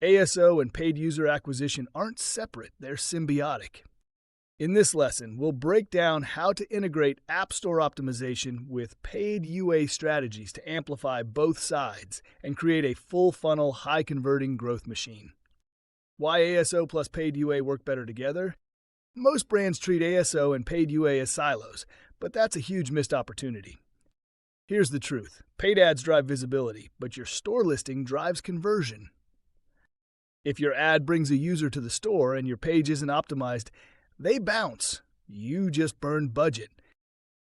ASO and paid user acquisition aren't separate, they're symbiotic. In this lesson, we'll break down how to integrate App Store optimization with paid UA strategies to amplify both sides and create a full-funnel, high-converting growth machine. Why ASO plus paid UA work better together? Most brands treat ASO and paid UA as silos, but that's a huge missed opportunity. Here's the truth. Paid ads drive visibility, but your store listing drives conversion. If your ad brings a user to the store and your page isn't optimized, they bounce. You just burned budget.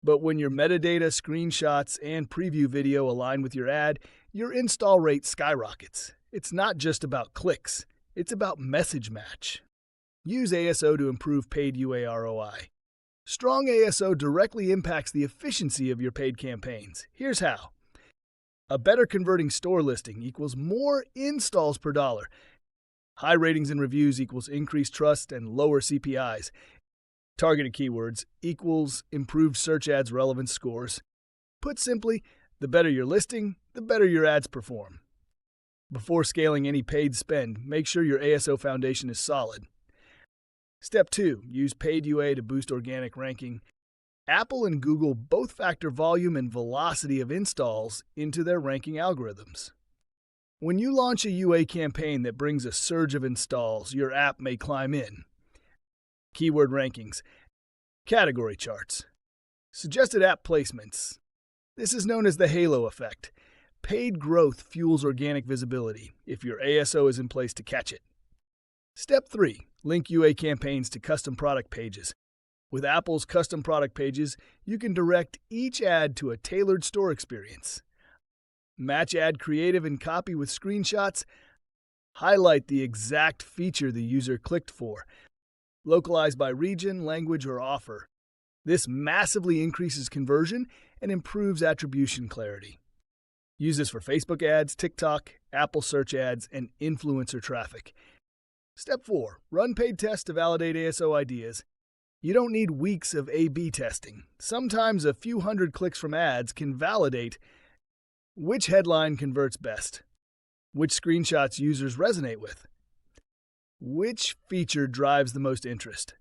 But when your metadata, screenshots, and preview video align with your ad, your install rate skyrockets. It's not just about clicks. It's about message match. Use ASO to improve paid UA ROI. Strong ASO directly impacts the efficiency of your paid campaigns. Here's how. A better converting store listing equals more installs per dollar. High ratings and reviews equals increased trust and lower CPIs. Targeted keywords equals improved search ads relevance scores. Put simply, the better your listing, the better your ads perform. Before scaling any paid spend, make sure your ASO foundation is solid. Step 2. Use paid UA to boost organic ranking. Apple and Google both factor volume and velocity of installs into their ranking algorithms. When you launch a UA campaign that brings a surge of installs, your app may climb in. Keyword rankings, category charts, suggested app placements. This is known as the halo effect. Paid growth fuels organic visibility if your ASO is in place to catch it. Step 3. Link UA campaigns to custom product pages. With Apple's custom product pages, you can direct each ad to a tailored store experience. Match ad creative and copy with screenshots. Highlight the exact feature the user clicked for. Localize by region, language, or offer. This massively increases conversion and improves attribution clarity. Use this for Facebook ads, TikTok, Apple search ads, and influencer traffic. Step 4. Run paid tests to validate ASO ideas. You don't need weeks of A/B testing. Sometimes a few hundred clicks from ads can validate which headline converts best, which screenshots users resonate with, which feature drives the most interest.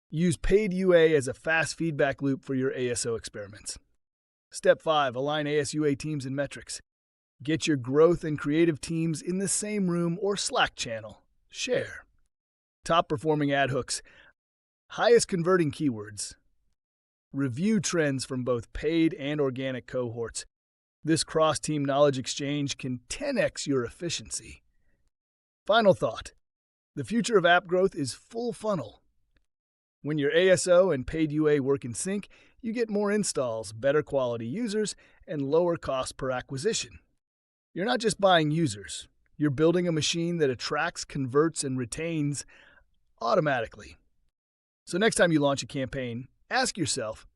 Use paid UA as a fast feedback loop for your ASO experiments. Step 5. Align ASUA teams and metrics. Get your growth and creative teams in the same room or Slack channel. Share. Top performing ad hooks. Highest converting keywords. Review trends from both paid and organic cohorts. This cross-team knowledge exchange can 10x your efficiency. Final thought. The future of app growth is full funnel. When your ASO and paid UA work in sync, you get more installs, better quality users, and lower cost per acquisition. You're not just buying users. You're building a machine that attracts, converts, and retains automatically. So next time you launch a campaign, ask yourself,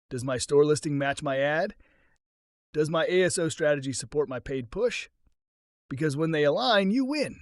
does my store listing match my ad? Does my ASO strategy support my paid push? Because when they align, you win.